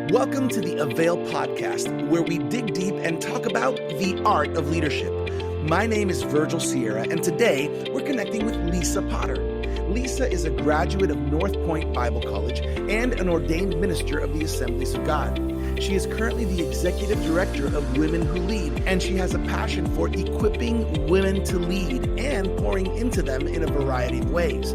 Welcome to the Avail podcast, where we dig deep and talk about the art of leadership. My name is Virgil Sierra, and today we're connecting with Lisa Potter. Lisa is a graduate of North Point Bible College and an ordained minister of the Assemblies of God. She is currently the executive director of Women Who Lead, and she has a passion for equipping women to lead and pouring into them in a variety of ways.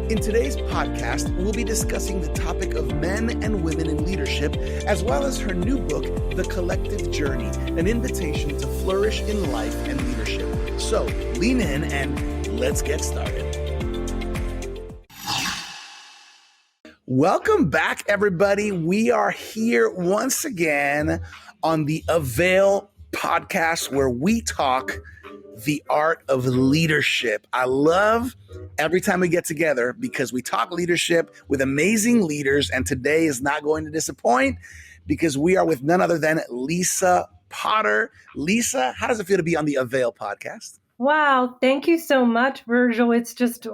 In today's podcast, we'll be discussing the topic of men and women in leadership, as well as her new book, The Collective Journey, an invitation to flourish in life and leadership. So lean in and let's get started. Welcome back, everybody. We are here once again on the Avail podcast, where we talk the art of leadership. I love every time we get together because we talk leadership with amazing leaders, and today is not going to disappoint because we are with none other than Lisa Potter. Lisa, how does it feel to be on the Avail podcast? Wow, thank you so much, Virgil. It's just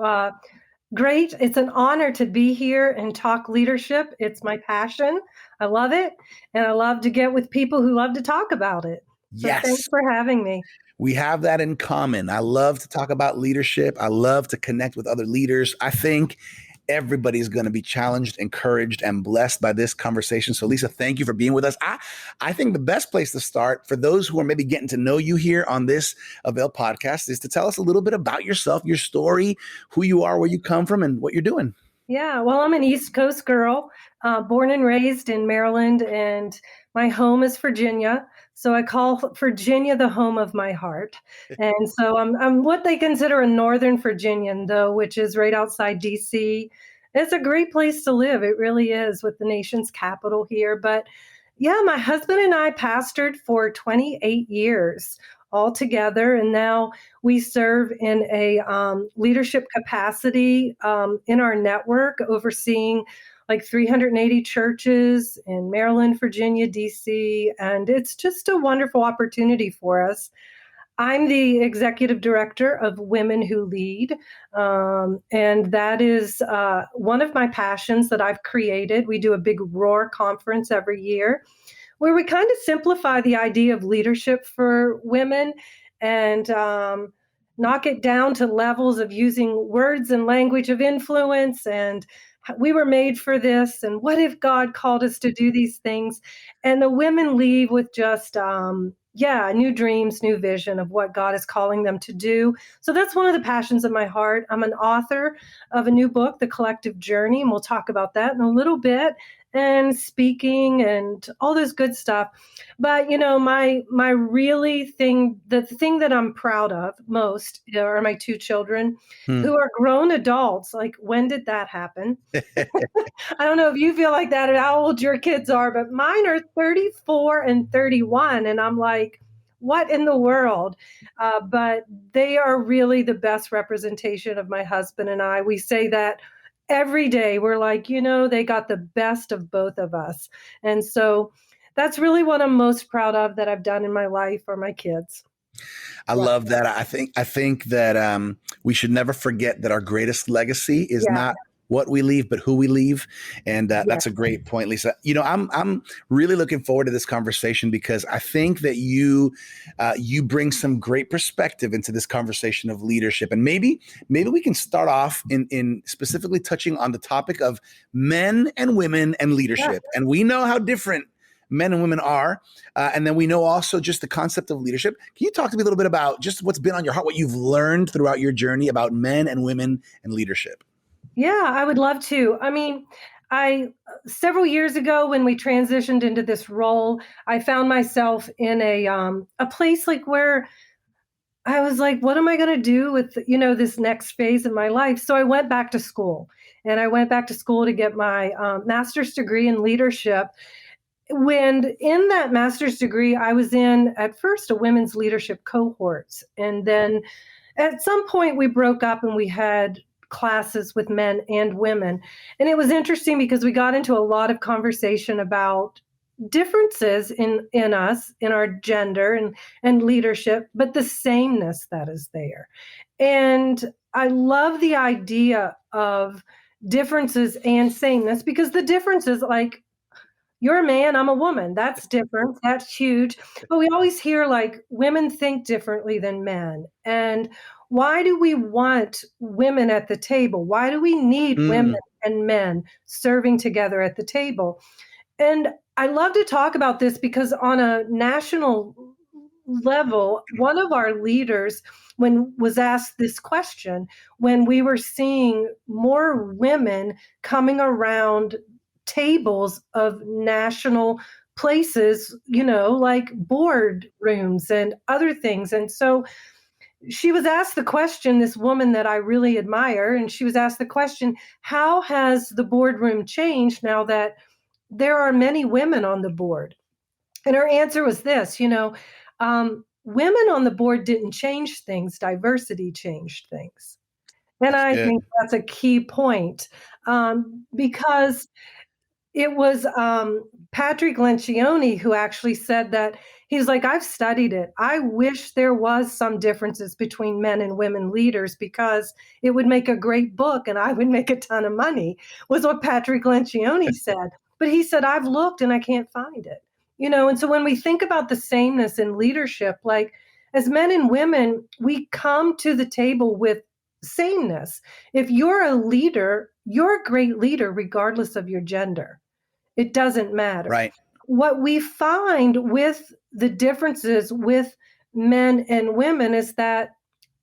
great. It's an honor to be here and talk leadership. It's my passion. I love it, and I love to get with people who love to talk about it. So Yes. Thanks for having me. We have that in common. I love to talk about leadership. I love to connect with other leaders. I think everybody's going to be challenged, encouraged, and blessed by this conversation. So Lisa, thank you for being with us. I think the best place to start for those who are maybe getting to know you here on this Avail podcast is to tell us a little bit about yourself, your story, who you are, where you come from, and what you're doing. Yeah, well, I'm an East Coast girl, born and raised in Maryland, and my home is Virginia. So I call Virginia the home of my heart. And so I'm what they consider a Northern Virginian, though, which is right outside D.C. It's a great place to live. It really is, with the nation's capital here. But yeah, my husband and I pastored for 28 years all together. And now we serve in a leadership capacity in our network, overseeing like 380 churches in Maryland, Virginia, D.C., and it's just a wonderful opportunity for us. I'm the executive director of Women Who Lead, and that is one of my passions that I've created. We do a big ROAR conference every year where we kind of simplify the idea of leadership for women and knock it down to levels of using words and language of influence, and we were made for this, and what if God called us to do these things? And the women leave with just, new dreams, new vision of what God is calling them to do. So that's one of the passions of my heart. I'm an author of a new book, The Collective Journey, and we'll talk about that in a little bit, and speaking and all this good stuff. But, you know, my really thing, the thing that I'm proud of most are my two children who are grown adults. Like, when did that happen? I don't know if you feel like that or how old your kids are, but mine are 34 and 31. And I'm like, what in the world? But they are really the best representation of my husband and I. We say that every day. We're like, you know, they got the best of both of us. And so that's really what I'm most proud of that I've done in my life are my kids. I love that. I think that we should never forget that our greatest legacy is not what we leave, but who we leave. And that's a great point, Lisa. You know, I'm really looking forward to this conversation because I think that you bring some great perspective into this conversation of leadership. And maybe we can start off in specifically touching on the topic of men and women and leadership. And we know how different men and women are. And then we know also just the concept of leadership. Can you talk to me a little bit about just what's been on your heart, what you've learned throughout your journey about men and women and leadership? Yeah, I would love to. I mean, several years ago when we transitioned into this role, I found myself in a place like where I was like, what am I going to do with, you know, this next phase of my life? So I went back to school, and I went back to school to get my master's degree in leadership. When in that master's degree, I was in at first a women's leadership cohort. And then at some point we broke up and we had classes with men and women. And it was interesting because we got into a lot of conversation about differences in us, in our gender and leadership, but the sameness that is there. And I love the idea of differences and sameness because the differences, like, you're a man, I'm a woman. That's different. That's huge. But we always hear like women think differently than men. And why do we want women at the table? Why do we need women Mm, and men serving together at the table? And I love to talk about this because on a national level, one of our leaders, when was asked this question, when we were seeing more women coming around tables of national places, like board rooms and other things. And so she was asked the question, this woman that I really admire, and she was asked the question, how has the boardroom changed now that there are many women on the board? And her answer was this, women on the board didn't change things, diversity changed things. And that's I good. think that's a key point, because it was Patrick Lencioni who actually said that. He's like, I've studied it. I wish there was some differences between men and women leaders because it would make a great book and I would make a ton of money, was what Patrick Lencioni said. But he said, I've looked and I can't find it. And so when we think about the sameness in leadership, like as men and women, we come to the table with sameness. If you're a leader, you're a great leader regardless of your gender. It doesn't matter. Right. What we find with the differences with men and women is that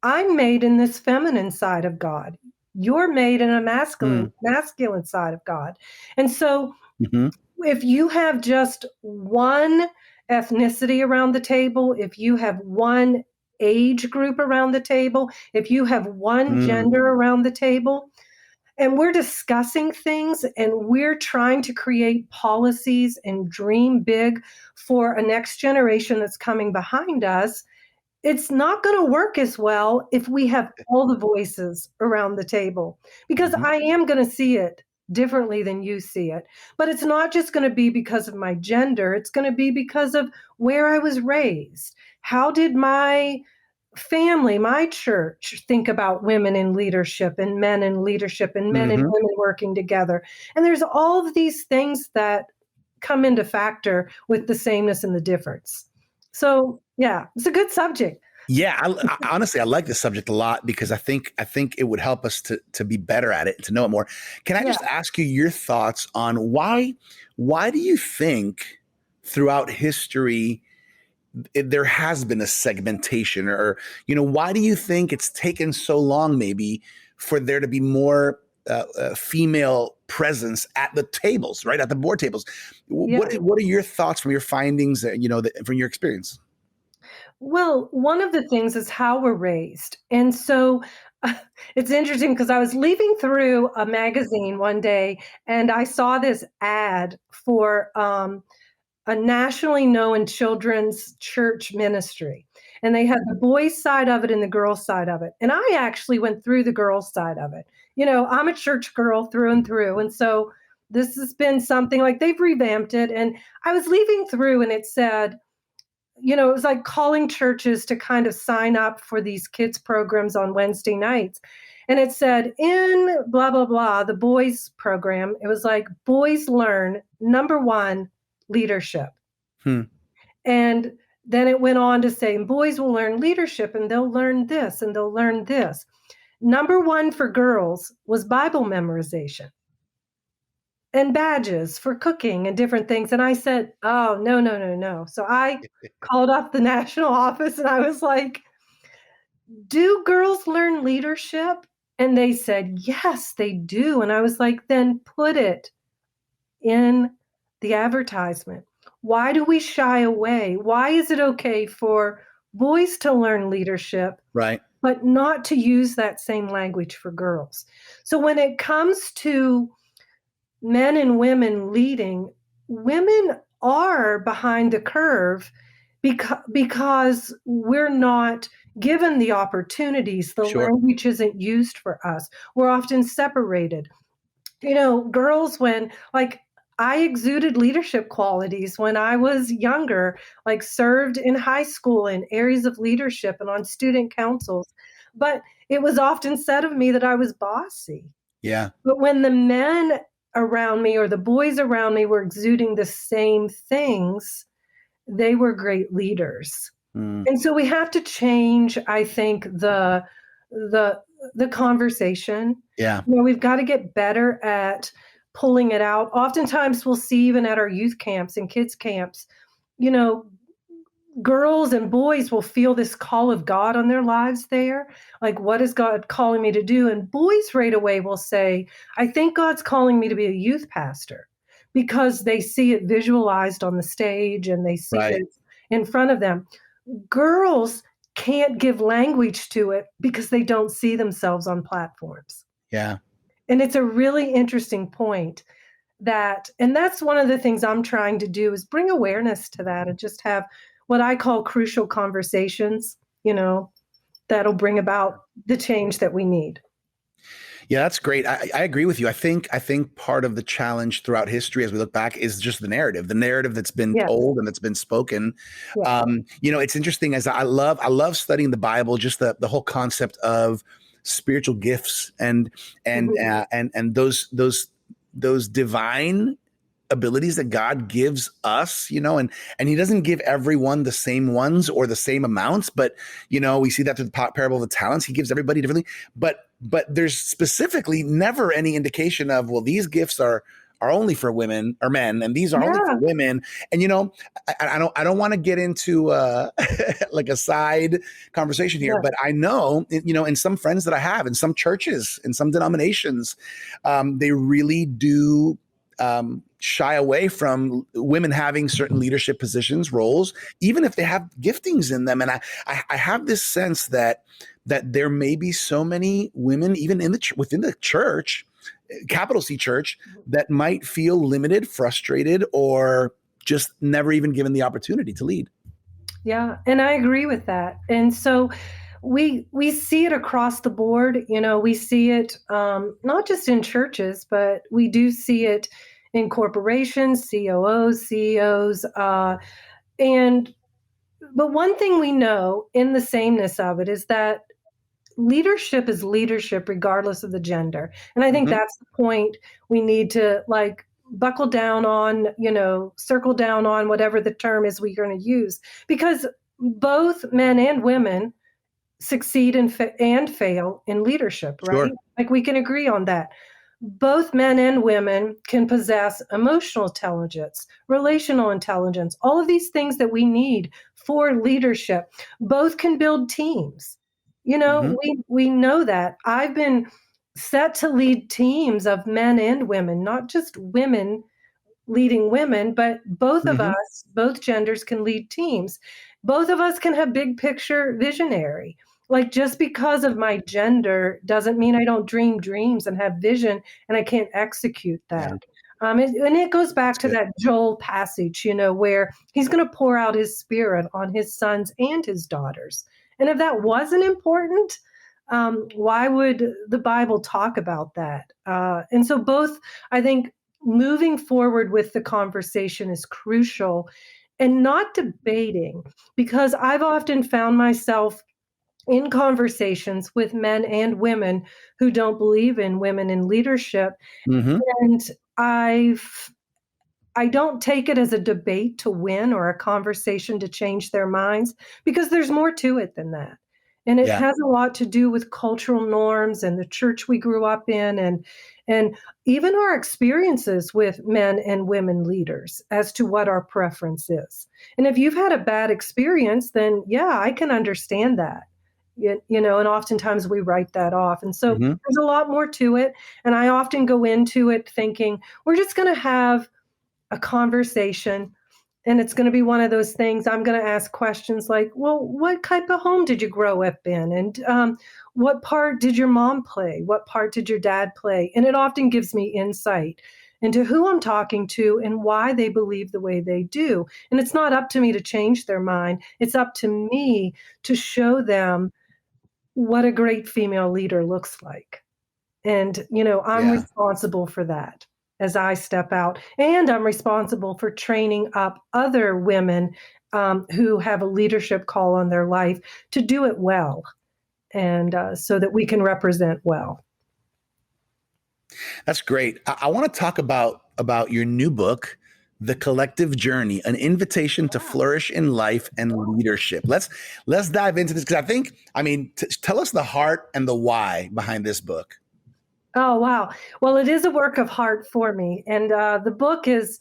I'm made in this feminine side of God. You're made in a Mm, masculine side of God. And so hmm if you have just one ethnicity around the table, if you have one age group around the table, if you have one mm, gender around the table, and we're discussing things and we're trying to create policies and dream big for a next generation that's coming behind us, it's not going to work as well if we have all the voices around the table, because hmm I am going to see it differently than you see it. But it's not just going to be because of my gender, it's going to be because of where I was raised. How did my family, my church, think about women in leadership and men in leadership and men and hmm women working together? And there's all of these things that come into factor with the sameness and the difference. So, yeah, it's a good subject. Yeah, honestly, I like this subject a lot because I think it would help us to be better at it and to know it more. Can I Yeah. just ask you your thoughts on why do you think throughout history there has been a segmentation, or why do you think it's taken so long maybe for there to be more female presence at the tables, right, at the board tables? Yeah. What are your thoughts from your findings, from your experience? Well, one of the things is how we're raised. And so it's interesting because I was leaving through a magazine one day and I saw this ad for a nationally known children's church ministry. And they had the boys' side of it and the girls' side of it. And I actually went through the girls' side of it. I'm a church girl through and through. And so this has been something like they've revamped it. And I was leaving through and it said, it was like calling churches to kind of sign up for these kids programs on Wednesday nights. And it said, in blah, blah, blah, the boys program, it was like, boys learn number one, leadership. Hmm. And then it went on to say, boys will learn leadership and they'll learn this and they'll learn this. Number one for girls was Bible memorization and badges for cooking and different things. And I said, oh, no, no, no, no. So I called up the national office and I was like, do girls learn leadership? And they said, yes, they do. And I was like, then put it in the advertisement. Why do we shy away? Why is it okay for boys to learn leadership, Right. but not to use that same language for girls? So when it comes to men and women leading, women are behind the curve because we're not given the opportunities. The Sure. language isn't used for us. We're often separated. Girls, when like I exuded leadership qualities when I was younger, like served in high school in areas of leadership and on student councils. But it was often said of me that I was bossy. Yeah. But when the men around me or the boys around me were exuding the same things, they were great leaders. Mm. And so we have to change, I think, the the conversation. Yeah. We've got to get better at pulling it out. Oftentimes we'll see even at our youth camps and kids camps, you know, girls and boys will feel this call of God on their lives there. Like, what is God calling me to do? And boys right away will say, I think God's calling me to be a youth pastor, because they see it visualized on the stage and they see Right. it in front of them. Girls can't give language to it because they don't see themselves on platforms. Yeah. And it's a really interesting point and that's one of the things I'm trying to do, is bring awareness to that and just have what I call crucial conversations, that'll bring about the change that we need. Yeah, that's great. I agree with you. I think part of the challenge throughout history, as we look back, is just the narrative that's been Yes. told and that's been spoken. Yeah. It's interesting, as I love studying the Bible, just the whole concept of spiritual gifts and those divine abilities that God gives us, and he doesn't give everyone the same ones or the same amounts, but we see that through the parable of the talents. He gives everybody differently, but there's specifically never any indication of, well, these gifts are only for women or men, and these are only for women. And I don't want to get into like a side conversation here, but I know, in some friends that I have, in some churches, in some denominations, they really do shy away from women having certain leadership positions, roles, even if they have giftings in them. And I have this sense that there may be so many women, even within the church, capital C church, that might feel limited, frustrated, or just never even given the opportunity to lead. Yeah, and I agree with that. And so we see it across the board. We see it not just in churches, but we do see it in corporations, COOs, CEOs, but one thing we know in the sameness of it is that leadership is leadership regardless of the gender. And I think that's the point we need to buckle down on, circle down on, whatever the term is we're going to use, because both men and women succeed and fail in leadership, right? Sure. Like, we can agree on that. Both men and women can possess emotional intelligence, relational intelligence, all of these things that we need for leadership. Both can build teams. We know that. I've been set to lead teams of men and women, not just women leading women, but both of us, both genders, can lead teams. Both of us can have big picture visionary. Like, just because of my gender doesn't mean I don't dream dreams and have vision and I can't execute that. Yeah. And it goes back to that Joel passage, where he's going to pour out his spirit on his sons and his daughters. And if that wasn't important, why would the Bible talk about that? And so both, I think, moving forward with the conversation is crucial, and not debating, because I've often found myself in conversations with men and women who don't believe in women in leadership. And I don't take it as a debate to win or a conversation to change their minds, because there's more to it than that. And it has a lot to do with cultural norms and the church we grew up in, and even our experiences with men and women leaders as to what our preference is. And if you've had a bad experience, then I can understand that. And oftentimes we write that off. And so there's a lot more to it. And I often go into it thinking, we're just going to have a conversation, and it's going to be one of those things. I'm going to ask questions like, well, what type of home did you grow up in? And what part did your mom play? What part did your dad play? And it often gives me insight into who I'm talking to and why they believe the way they do. And it's not up to me to change their mind. It's up to me to show them what a great female leader looks like. And, I'm responsible for that as I step out. And I'm responsible for training up other women who have a leadership call on their life to do it well, and so that we can represent well. That's great. I want to talk about your new book, The Collective Journey: An Invitation to Flourish in Life and Leadership. Let's dive into this, because tell us the heart and the why behind this book. Oh, wow. Well, it is a work of heart for me. And the book is,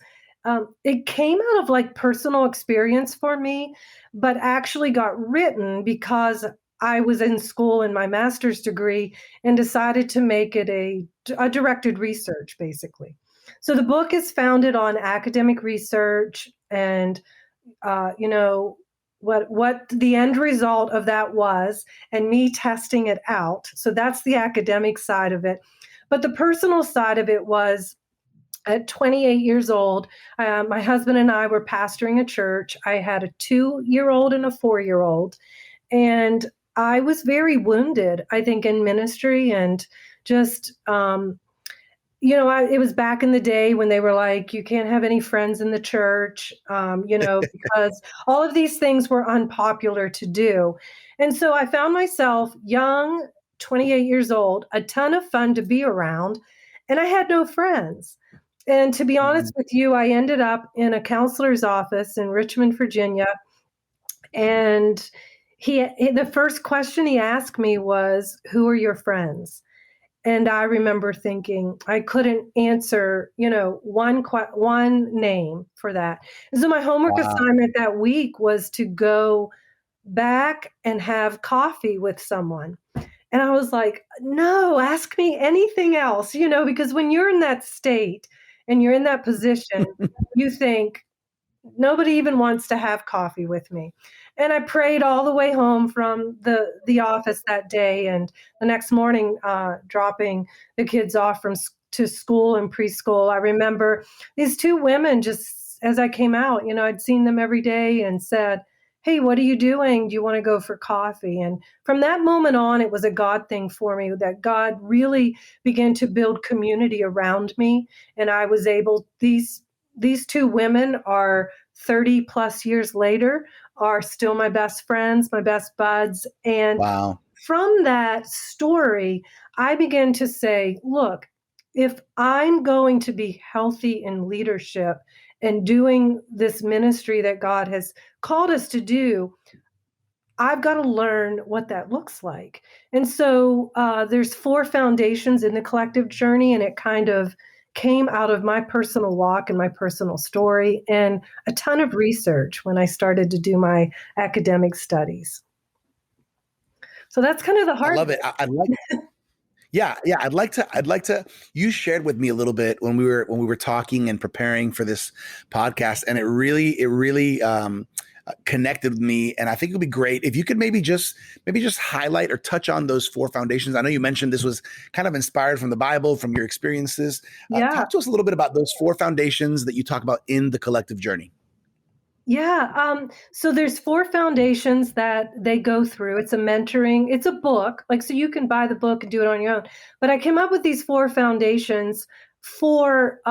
it came out of like personal experience for me, but actually got written because I was in school in my master's degree and decided to make it a directed research, basically. So the book is founded on academic research and, you know, what the end result of that was, and me testing it out. So that's the academic side of it. But the personal side of it was at 28 years old, my husband and I were pastoring a church. I had a 2-year-old and a 4-year-old, and I was very wounded, I think, in ministry and just, it was back in the day when they were like, you can't have any friends in the church, because all of these things were unpopular to do. And so I found myself young, 28 years old, a ton of fun to be around, and I had no friends. And to be honest with you, I ended up in a counselor's office in Richmond, Virginia, and the first question he asked me was, "Who are your friends?" And I remember thinking I couldn't answer, one name for that. And so my homework Wow. assignment that week was to go back and have coffee with someone. And I was like, "No, ask me anything else," because when you're in that state and you're in that position, you think, nobody even wants to have coffee with me. And I prayed all the way home from the office that day, and the next morning, dropping the kids off to school and preschool. I remember these two women, just as I came out, I'd seen them every day and said, "Hey, what are you doing? Do you want to go for coffee?" And from that moment on, it was a God thing for me, that God really began to build community around me. And I was able, these two women are 30 plus years later, are still my best friends, my best buds. And Wow. from that story, I began to say, look, if I'm going to be healthy in leadership and doing this ministry that God has called us to do, I've got to learn what that looks like. And so there's 4 foundations in the collective journey, and it kind of came out of my personal walk and my personal story and a ton of research when I started to do my academic studies. So that's kind of the I heart of love it. it. I'd like, yeah, yeah. I'd like to. You shared with me a little bit when we were talking and preparing for this podcast, and it really connected with me. And I think it would be great if you could maybe just highlight or touch on those 4 foundations. I know you mentioned this was kind of inspired from the Bible, from your experiences. Yeah. Talk to us a little bit about those 4 foundations that you talk about in the collective journey. Yeah. So there's 4 foundations that they go through. It's a mentoring, it's a book, like, so you can buy the book and do it on your own. But I came up with these 4 foundations for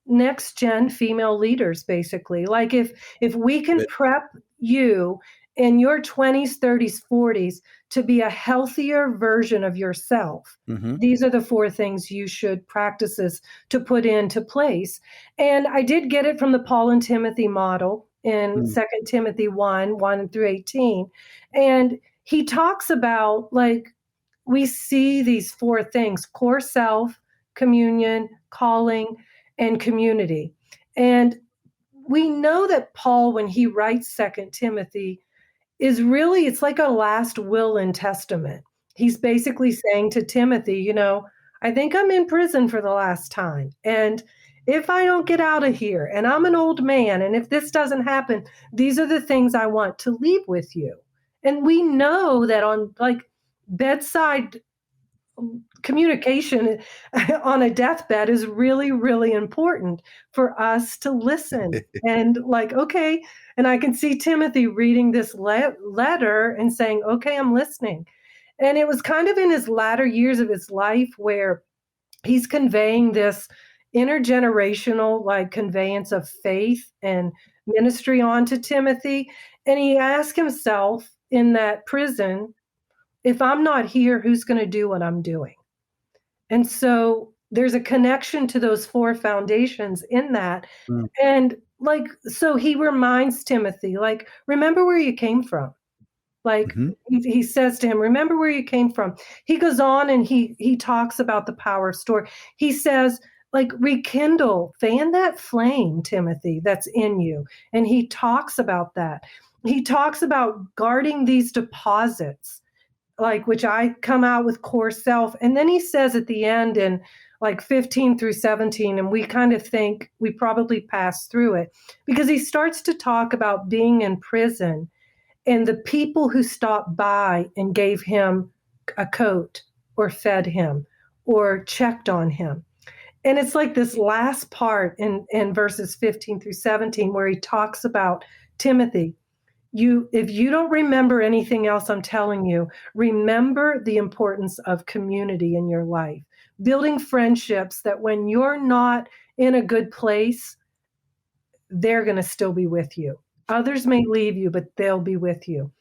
next gen female leaders, basically. Like, if we can prep you in your 20s, 30s, 40s to be a healthier version of yourself, Mm-hmm. these are the 4 things you should practices to put into place. And I did get it from the Paul and Timothy model in 2 Timothy 1 through 18. And he talks about, like, we see these 4 things: core self, communion, calling, and community. And we know that Paul, when he writes 2 Timothy, is really, it's like a last will and testament. He's basically saying to Timothy, I think I'm in prison for the last time. And if I don't get out of here, and I'm an old man, and if this doesn't happen, these are the things I want to leave with you. And we know that on, like, bedside communication on a deathbed is really, really important for us to listen. And, like, okay, and I can see Timothy reading this letter and saying, okay, I'm listening. And it was kind of in his latter years of his life where he's conveying this intergenerational, like, conveyance of faith and ministry onto Timothy. And he asked himself in that prison, if I'm not here, who's going to do what I'm doing? And so there's a connection to those four foundations in that. Mm. And like, so he reminds Timothy, like, remember where you came from. Like Mhm. he says to him, remember where you came from. He goes on and he talks about the power of story. He says, like, rekindle, fan that flame, Timothy, that's in you. And he talks about that. He talks about guarding these deposits, like, which I come out with core self. And then he says at the end in like 15 through 17, and we kind of think we probably passed through it, because he starts to talk about being in prison and the people who stopped by and gave him a coat or fed him or checked on him. And it's like this last part in verses 15 through 17 where he talks about Timothy. If you don't remember anything else I'm telling you, remember the importance of community in your life, building friendships that when you're not in a good place, they're going to still be with you. Others may leave you, but they'll be with you.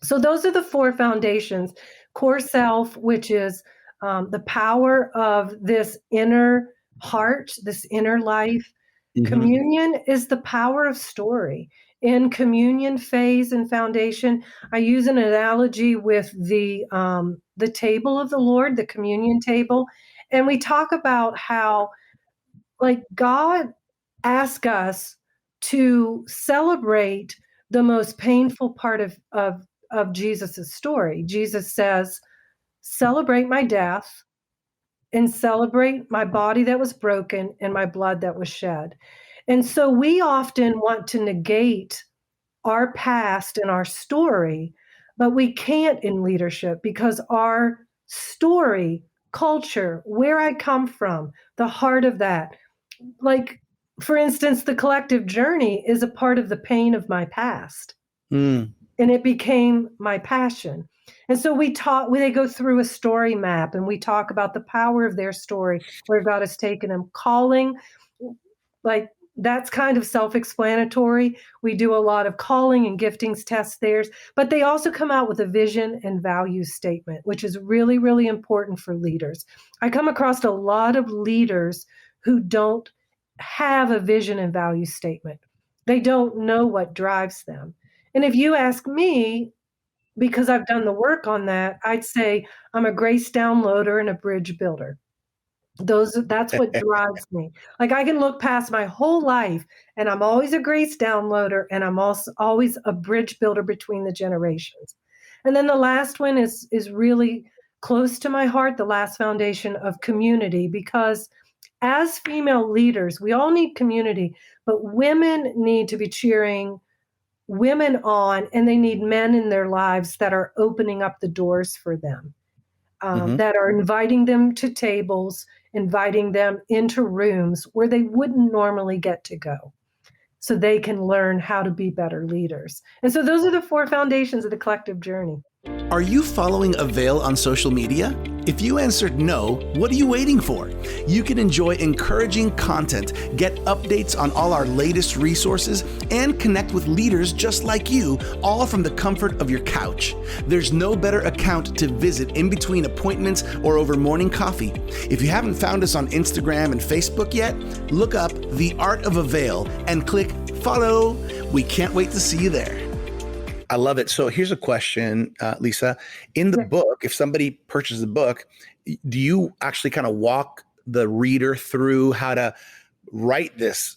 So those are the four foundations. Core self, which is the power of this inner heart, this inner life. Mhm. Communion is the power of story. In communion phase and foundation, I use an analogy with the table of the Lord, the communion table, and we talk about how, like, God ask us to celebrate the most painful part of Jesus's story. Jesus says, celebrate my death and celebrate my body that was broken and my blood that was shed. And so we often want to negate our past and our story, but we can't in leadership because our story, culture, where I come from, the heart of that, like, for instance, the collective journey is a part of the pain of my past, Mm. and it became my passion. And so they go through a story map and we talk about the power of their story, where God has taken them. Calling, like, that's kind of self-explanatory. We do a lot of calling and giftings tests theirs, but they also come out with a vision and value statement, which is really, really important for leaders. I come across a lot of leaders who don't have a vision and value statement. They don't know what drives them. And if you ask me, because I've done the work on that, I'd say I'm a grace downloader and a bridge builder. That's what drives me. Like, I can look past my whole life and I'm always a grace downloader and I'm also always a bridge builder between the generations. And then the last one is really close to my heart, the last foundation of community, because as female leaders, we all need community, but women need to be cheering women on, and they need men in their lives that are opening up the doors for them, Mhm. that are inviting them to tables, inviting them into rooms where they wouldn't normally get to go, so they can learn how to be better leaders. And so those are the four foundations of the collective journey. Are you following Avail on social media? If you answered no, what are you waiting for? You can enjoy encouraging content, get updates on all our latest resources, and connect with leaders just like you, all from the comfort of your couch. There's no better account to visit in between appointments or over morning coffee. If you haven't found us on Instagram and Facebook yet, look up The Art of Avail and click follow. We can't wait to see you there. I love it. So here's a question, Lisa. In the book, if somebody purchases the book, do you actually kind of walk the reader through how to write this,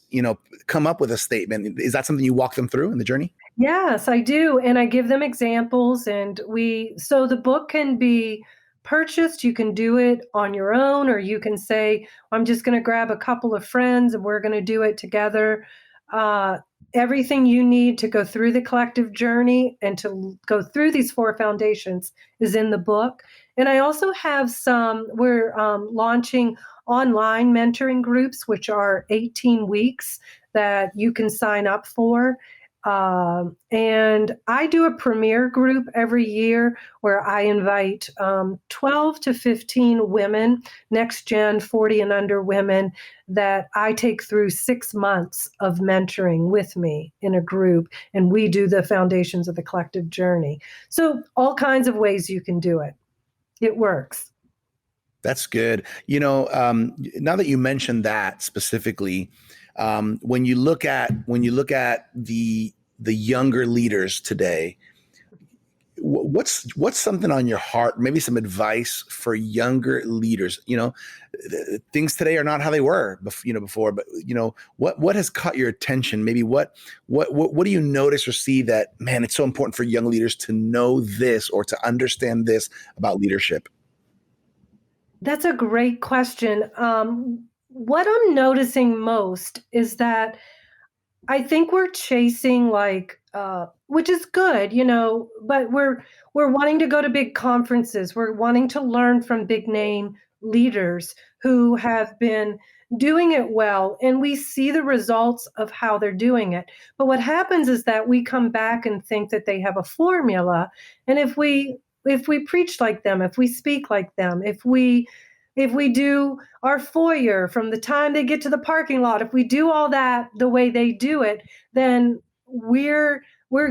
come up with a statement? Is that something you walk them through in the journey? Yes, I do. And I give them examples. So the book can be purchased. You can do it on your own, or you can say, I'm just going to grab a couple of friends and we're going to do it together. Everything you need to go through the collective journey and to go through these four foundations is in the book. And I also have we're launching online mentoring groups, which are 18 weeks that you can sign up for. And I do a premier group every year where I invite 12 to 15 women, next gen 40 and under women, that I take through 6 months of mentoring with me in a group. And we do the foundations of the collective journey. So all kinds of ways you can do it. It works. That's good. Now that you mentioned that specifically, when you look at the younger leaders today, what's something on your heart? Maybe some advice for younger leaders. Things today are not how they were, before. But what has caught your attention? Maybe what do you notice or see that, man, it's so important for young leaders to know this or to understand this about leadership? That's a great question. What I'm noticing most is that I think we're chasing which is good, but we're wanting to go to big conferences. We're wanting to learn from big name leaders who have been doing it well, and we see the results of how they're doing it. But what happens is that we come back and think that they have a formula, and if we preach like them, if we speak like them, if we do our foyer from the time they get to the parking lot, if we do all that the way they do it, then we're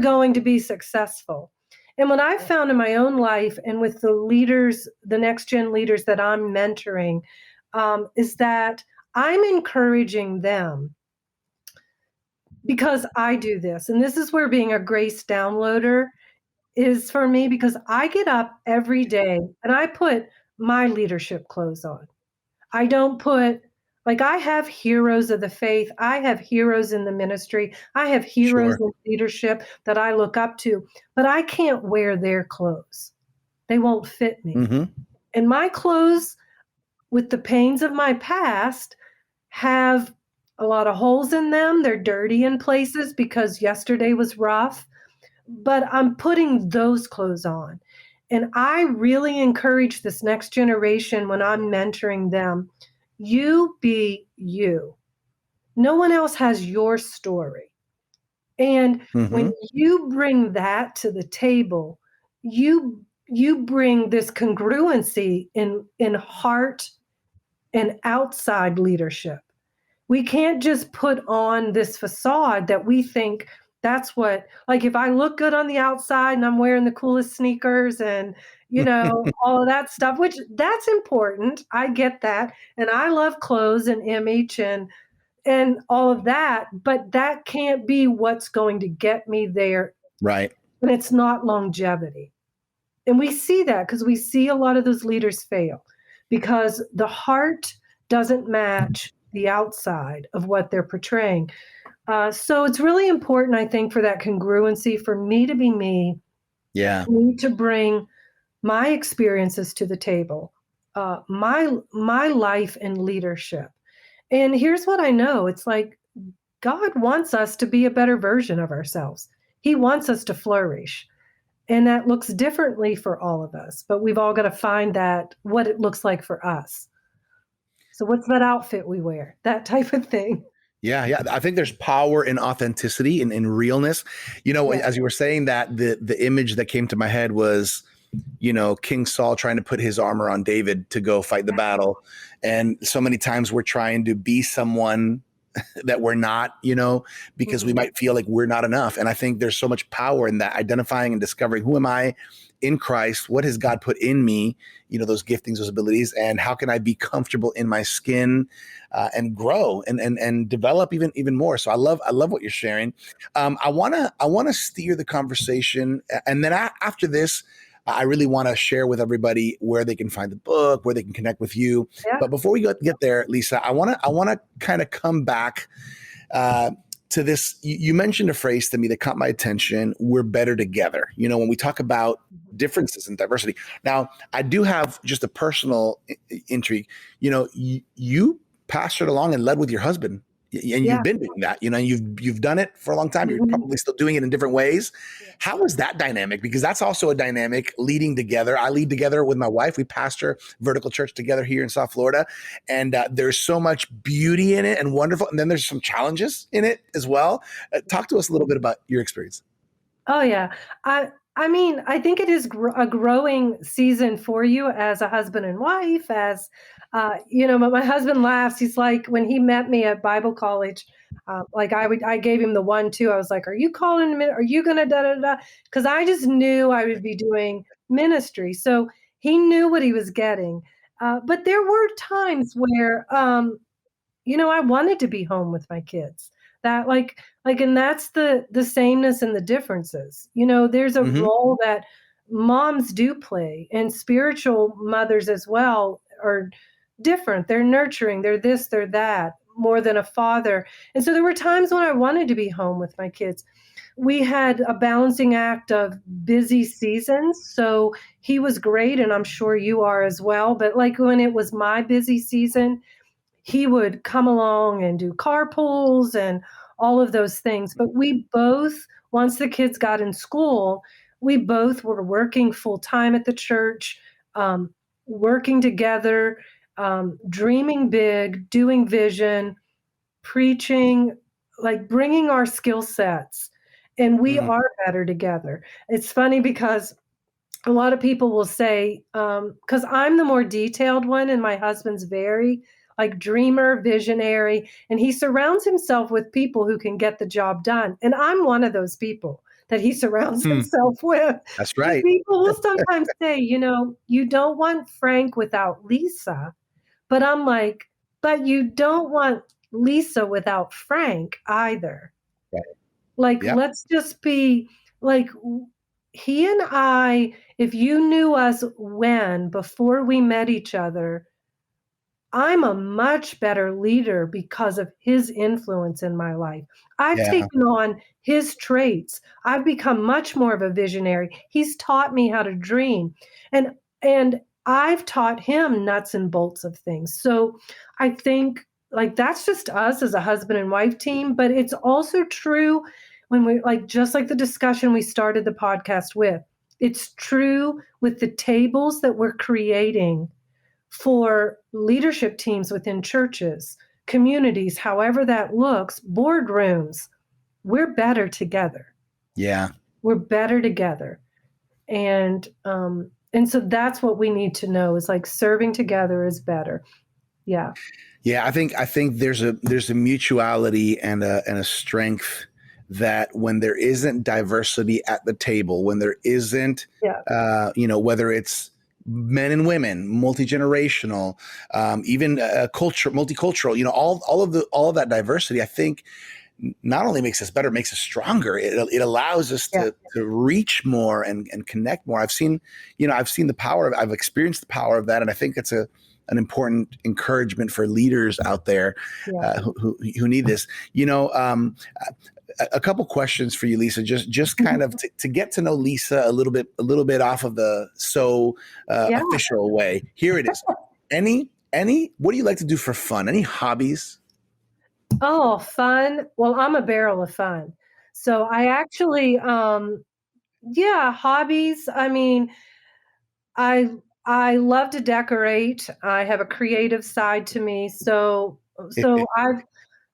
going to be successful. And what I've found in my own life and with the leaders, the next gen leaders that I'm mentoring, is that I'm encouraging them because I do this. And this is where being a grace downloader is for me, because I get up every day and I put my leadership clothes on. I don't put, like, I have heroes of the faith. I have heroes in the ministry. I have heroes Sure. in leadership that I look up to, but I can't wear their clothes. They won't fit me. Hmm. And my clothes, with the pains of my past, have a lot of holes in them. They're dirty in places because yesterday was rough, but I'm putting those clothes on. And I really encourage this next generation when I'm mentoring them, you be you. No one else has your story. And when Hmm. you bring that to the table, you bring this congruency in heart and outside leadership. We can't just put on this facade that we think that's what, like, if I look good on the outside and I'm wearing the coolest sneakers and, all of that stuff, which that's important. I get that. And I love clothes and image and all of that, but that can't be what's going to get me there. Right. And it's not longevity. And we see that because we see a lot of those leaders fail because the heart doesn't match the outside of what they're portraying. So it's really important, I think, for that congruency, for me to be Yeah. me to bring my experiences to the table, my life and leadership. And here's what I know: it's like God wants us to be a better version of ourselves. He wants us to flourish. And that looks differently for all of us, but we've all got to find that what it looks like for us. So what's that outfit we wear? That type of thing. Yeah, yeah. I think there's power in authenticity and in realness. Yeah. As you were saying that, the image that came to my head was, King Saul trying to put his armor on David to go fight the battle. And so many times we're trying to be someone that we're not, because we Mhm. might feel like we're not enough. And I think there's so much power in that, identifying and discovering, who am I in Christ? What has God put in me? Those giftings, those abilities, and how can I be comfortable in my skin, and grow and develop even more. So I love what you're sharing. I wanna steer the conversation, and then after this, I really want to share with everybody where they can find the book, where they can connect with you. Yeah. But before we get there, Lisa, I want to kind of come back, uh, to this. You mentioned a phrase to me that caught my attention. We're better together. When we talk about differences and diversity. Now, I do have just a personal intrigue. You pastored along and led with your husband, and Yeah. you've been doing that. You've done it for a long time. You're Mhm. probably still doing it in different ways. Yeah. How is that dynamic? Because that's also a dynamic, leading together. I lead together with my wife. We pastor Vertical Church together here in South Florida, and there's so much beauty in it and wonderful. And then there's some challenges in it as well. Talk to us a little bit about your experience. Oh yeah. I mean, I think it is a growing season for you as a husband and wife. But my husband laughs. He's like, when he met me at Bible college, like I gave him the 1-2. I was like, "Are you calling me? Are you gonna da da da?" Because I just knew I would be doing ministry. So he knew what he was getting. But there were times where, I wanted to be home with my kids. That and that's the sameness and the differences. There's a Hmm. role that moms do play, and spiritual mothers as well are different. They're nurturing, they're this, they're that, more than a father. And so there were times when I wanted to be home with my kids. We had a balancing act of busy seasons. So he was great, and I'm sure you are as well. But like when it was my busy season, he would come along and do carpools and all of those things. But we both, once the kids got in school, we both were working full time at the church, um, working together, dreaming big, doing vision, preaching, like bringing our skill sets. And we Mm. are better together. It's funny because a lot of people will say, because I'm the more detailed one, and my husband's very like dreamer, visionary, and he surrounds himself with people who can get the job done. And I'm one of those people that he surrounds Hmm. himself with. That's And right. people will sometimes say, you don't want Frank without Lisa. But I'm like, but you don't want Lisa without Frank either. Right. Like, Yep. let's just be like, he and I, if you knew us when, before we met each other, I'm a much better leader because of his influence in my life. I've Yeah. taken on his traits. I've become much more of a visionary. He's taught me how to dream. And I've taught him nuts and bolts of things. So I think like that's just us as a husband and wife team, but it's also true when we like just like the discussion we started the podcast with. It's true with the tables that we're creating for leadership teams within churches, communities, however that looks, boardrooms. We're better together. Yeah. We're better together. And so that's what we need to know is like serving together is better. Yeah. Yeah, I think there's a mutuality and a strength that when there isn't diversity at the table, when there isn't, Yeah. whether it's men and women, multi generational, even culture, multicultural, all of that diversity, I think not only makes us better, makes us stronger. It allows us Yeah. to reach more and connect more. I've seen the power of, I've experienced the power of that. And I think it's an important encouragement for leaders out there Yeah. who need this. A couple questions for you, Lisa, just kind of to get to know Lisa a little bit off of the Yeah. official way. Here it is. Any, what do you like to do for fun? Any hobbies? Oh, fun. Well, I'm a barrel of fun. So I actually, yeah, hobbies. I mean, I I love to decorate. I have a creative side to me. So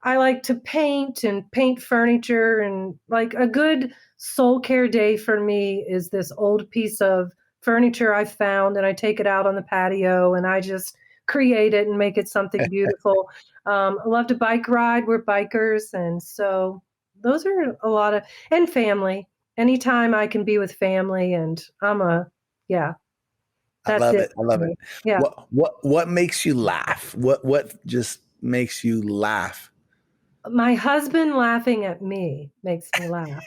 I like to paint and paint furniture, and like a good soul care day for me is this old piece of furniture I found, and I take it out on the patio and I just create it and make it something beautiful. I love to bike ride. We're bikers, and so those are a lot of and family. Anytime I can be with family, and yeah, I that's love it it. I for love it. me. Yeah. What makes you laugh? What just makes you laugh? My husband laughing at me makes me laugh.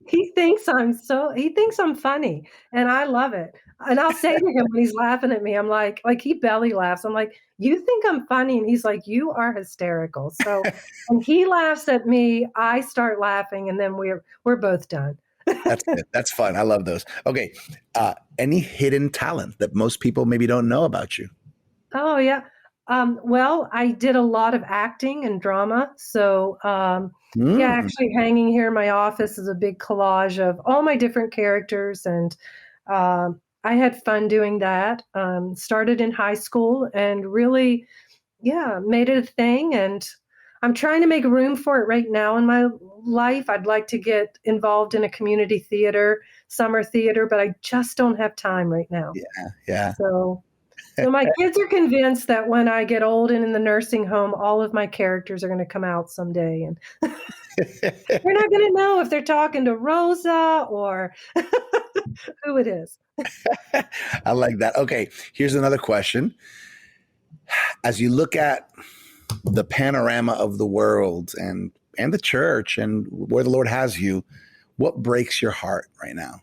He thinks I'm funny, and I love it. And I'll say to him when he's laughing at me, I'm like he belly laughs. I'm like, "You think I'm funny?" And he's like, "You are hysterical." So when he laughs at me, I start laughing, and then we're both done. That's good. That's fun. I love those. Okay. Any hidden talent that most people maybe don't know about you? Oh, yeah. Well, I did a lot of acting and drama. So, yeah, Mm, actually hanging here in my office is a big collage of all my different characters. And I had fun doing that. Started in high school and really, yeah, made it a thing. And I'm trying to make room for it right now in my life. I'd like to get involved in a community theater, summer theater, but I just don't have time right now. yeah. Yeah. So my kids are convinced that when I get old and in the nursing home, all of my characters are going to come out someday, and they're not going to know if they're talking to Rosa or who it is. I like that. Okay, here's another question. As you look at the panorama of the world and the church and where the Lord has you, what breaks your heart right now?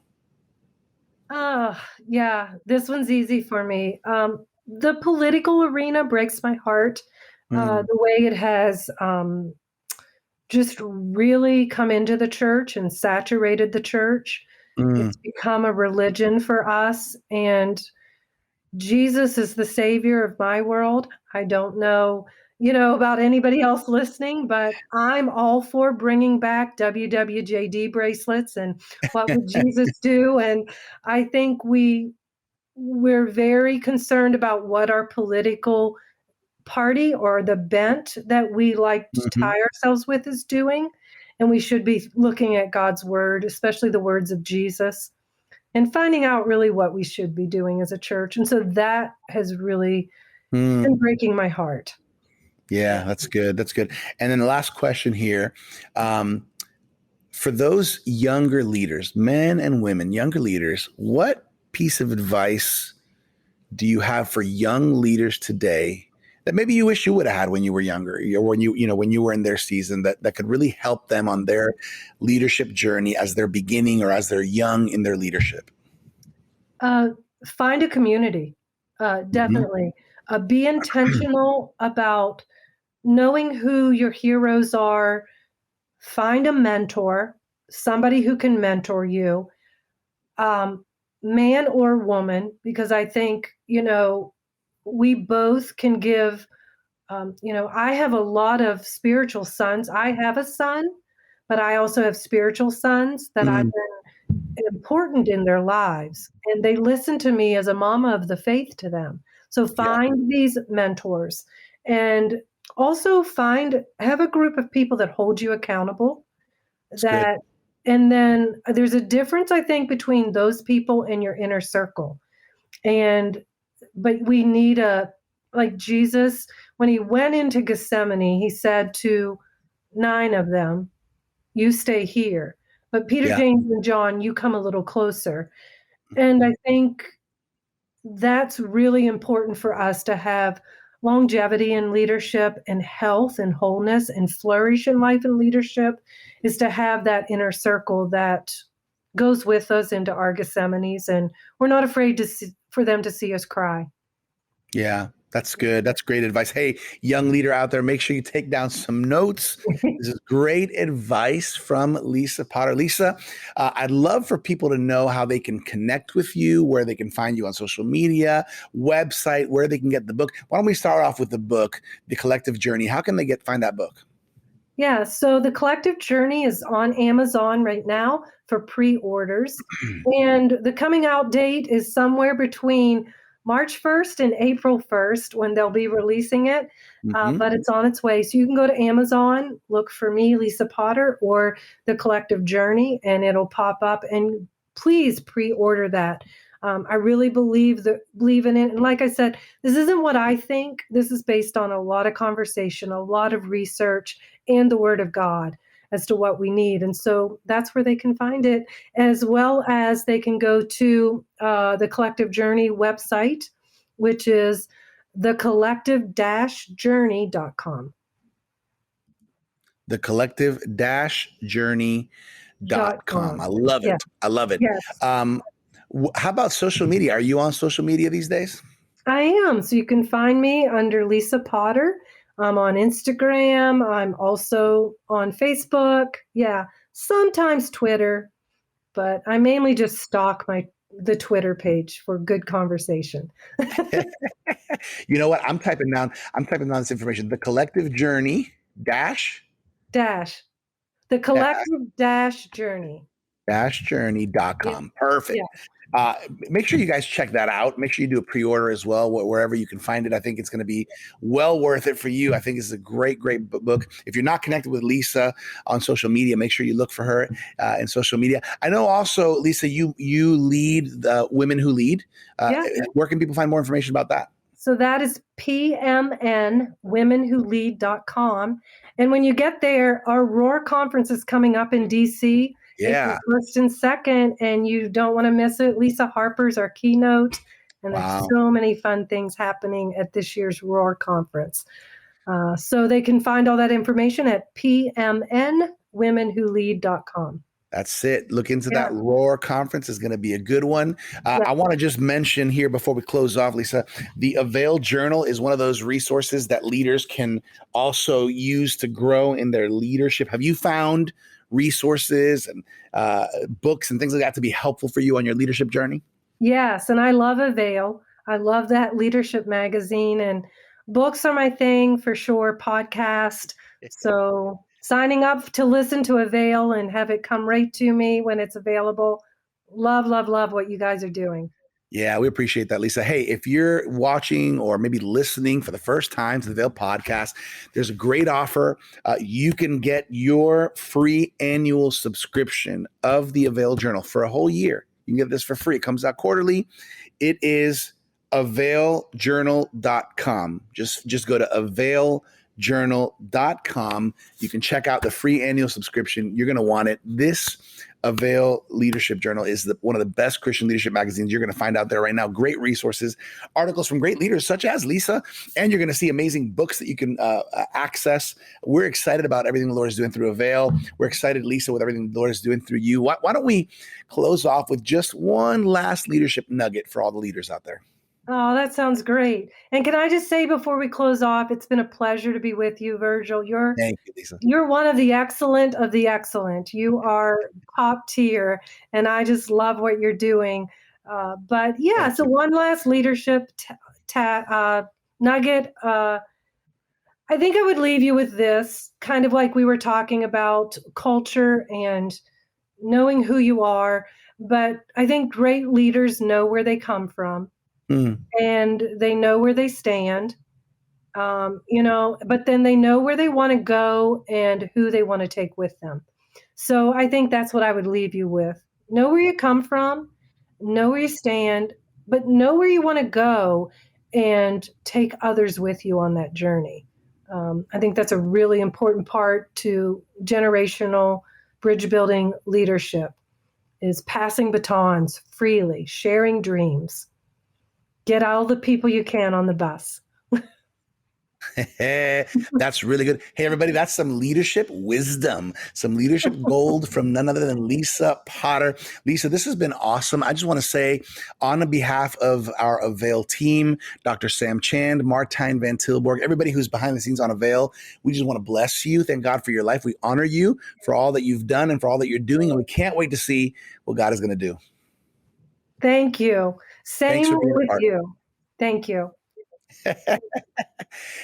Yeah, this one's easy for me. The political arena breaks my heart. Mm, The way it has just really come into the church and saturated the church. mm, It's become a religion for us, and Jesus is the savior of my world. I don't know, about anybody else listening, but I'm all for bringing back WWJD bracelets and what would Jesus do? And I think we're very concerned about what our political party or the bent that we like to mhm, tie ourselves with is doing. And we should be looking at God's word, especially the words of Jesus, and finding out really what we should be doing as a church. And so that has really mm. been breaking my heart. Yeah, that's good. That's good. And then the last question here. Um, for those younger leaders, men and women, younger leaders, what piece of advice do you have for young leaders today that maybe you wish you would have had when you were younger, or when you were in their season, that could really help them on their leadership journey as they're beginning or as they're young in their leadership? Uh, Find a community, Hmm. definitely. Be intentional about knowing who your heroes are. Find a mentor, somebody who can mentor you, um, man or woman, because I think, we both can give. I have a lot of spiritual sons. I have a son, but I also have spiritual sons that I've Mm, been important in their lives, and they listen to me as a mama of the faith to them. So yeah, find these mentors, and also have a group of people that hold you accountable. it's good. That, and then there's a difference, I think, between those people and your inner circle. And but we need like Jesus, when he went into Gethsemane, he said to 9 of them, "You stay here." But Peter, Yeah. James, and John, you come a little closer. And I think that's really important for us to have longevity in leadership and health and wholeness and flourish in life and leadership, is to have that inner circle that goes with us into our Gethsemanes, and we're not afraid for them to see us cry. Yeah, that's good. That's great advice. Hey, young leader out there, make sure you take down some notes. This is great advice from Lisa Potter. Lisa, I'd love for people to know how they can connect with you, where they can find you on social media, website, where they can get the book. Why don't we start off with the book, The Collective Journey? How can they find that book? Yeah, so the Collective Journey is on Amazon right now for pre-orders, and the coming out date is somewhere between March 1st and April 1st when they'll be releasing it, Hmm. but it's on its way. So you can go to Amazon, look for me, Lisa Potter, or the Collective Journey, and it'll pop up. And please pre-order that. I really believe in it, and like I said, this isn't what I think. This is based on a lot of conversation, a lot of research, and the Word of God as to what we need. And so that's where they can find it, as well as they can go to the Collective Journey website, which is thecollective-journey.com. The collective-journey.com. I love Yeah. it. I love it. Yes. How about social media? Are you on social media these days? I am. So you can find me under Lisa Potter. I'm on Instagram. I'm also on Facebook. Yeah. Sometimes Twitter, but I mainly just stalk the Twitter page for good conversation. You know what? I'm typing down this information. The collective journey dash Dash. The dash collective dash journey. Yeah. journey.com. Perfect. Yeah. Uh, Make sure you guys check that out. Make sure you do a pre-order as well, wherever you can find it. I think it's going to be well worth it for you. I think it's a great, great book. If you're not connected with Lisa on social media, make sure you look for her in social media. I know also, Lisa, you lead the Women Who Lead. Yeah. Where can people find more information about that? So that is pmnwomenwholead.com. And when you get there, our ROAR conference is coming up in DC. Yeah. April 1st and 2nd, and you don't want to miss it. Lisa Harper's our keynote, and there's Wow. so many fun things happening at this year's Roar Conference. So they can find all that information at pmnwomenwholead.com. That's it. Look into Yeah. that Roar conference. Is going to be a good one. Yeah. I want to just mention here before we close off, Lisa, the Avail Journal is one of those resources that leaders can also use to grow in their leadership. Have you found resources and books and things like that to be helpful for you on your leadership journey? Yes, and I love Avail. I love that leadership magazine, and books are my thing for sure, podcast. So signing up to listen to Avail and have it come right to me when it's available. Love, love, love what you guys are doing. Yeah, we appreciate that, Lisa. Hey, if you're watching or maybe listening for the first time to the Avail podcast, there's a great offer. You can get your free annual subscription of the Avail Journal for a whole year. You can get this for free. It comes out quarterly. It is availjournal.com. Just go to availjournal.com. You can check out the free annual subscription. You're going to want it. This Avail Leadership Journal is one of the best Christian leadership magazines you're going to find out there right now. Great resources, articles from great leaders such as Lisa, and you're going to see amazing books that you can access. We're excited about everything the Lord is doing through Avail. We're excited, Lisa, with everything the Lord is doing through you. Why don't we close off with just one last leadership nugget for all the leaders out there? Oh, that sounds great. And can I just say before we close off, it's been a pleasure to be with you, Virgil. Thank you, Lisa. You're one of the excellent of the excellent. You are top tier, and I just love what you're doing. But yeah, so one last leadership nugget. I think I would leave you with this, kind of like we were talking about culture and knowing who you are. But I think great leaders know where they come from. And they know where they stand, but then they know where they want to go and who they want to take with them. So I think that's what I would leave you with. Know where you come from, know where you stand, but know where you want to go and take others with you on that journey. I think that's a really important part to generational bridge building leadership, is passing batons freely, sharing dreams. Get all the people you can on the bus. That's really good. Hey, everybody, that's some leadership wisdom, some leadership gold from none other than Lisa Potter. Lisa, this has been awesome. I just want to say, on behalf of our Avail team, Dr. Sam Chand, Martijn Van Tilburg, everybody who's behind the scenes on Avail, we just want to bless you. Thank God for your life. We honor you for all that you've done and for all that you're doing, and we can't wait to see what God is going to do. Thank you. Same with you. Thank you.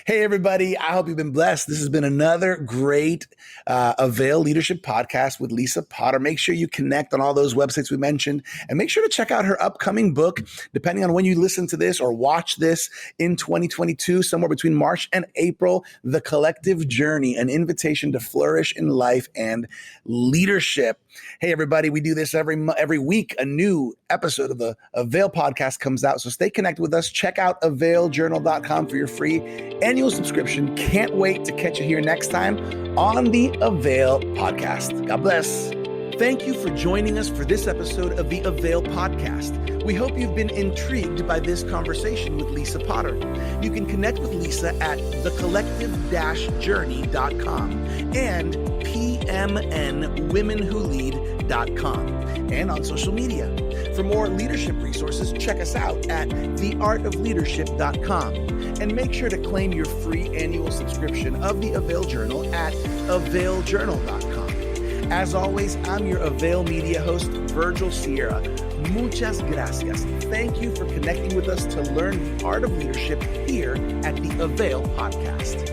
Hey, everybody. I hope you've been blessed. This has been another great Avail Leadership podcast with Lisa Potter. Make sure you connect on all those websites we mentioned, and make sure to check out her upcoming book, depending on when you listen to this or watch this in 2022, somewhere between March and April, The Collective Journey, an invitation to flourish in life and leadership. Hey, everybody, we do this every week. A new episode of the Avail podcast comes out. So stay connected with us. Check out availjournal.com for your free annual subscription. Can't wait to catch you here next time on the Avail podcast. God bless. Thank you for joining us for this episode of the Avail podcast. We hope you've been intrigued by this conversation with Lisa Potter. You can connect with Lisa at thecollective-journey.com and pmnwomenwholead.com and on social media. For more leadership resources, check us out at theartofleadership.com and make sure to claim your free annual subscription of the Avail Journal at availjournal.com. As always, I'm your Avail Media host, Virgil Sierra. Muchas gracias. Thank you for connecting with us to learn the art of leadership here at the Avail Podcast.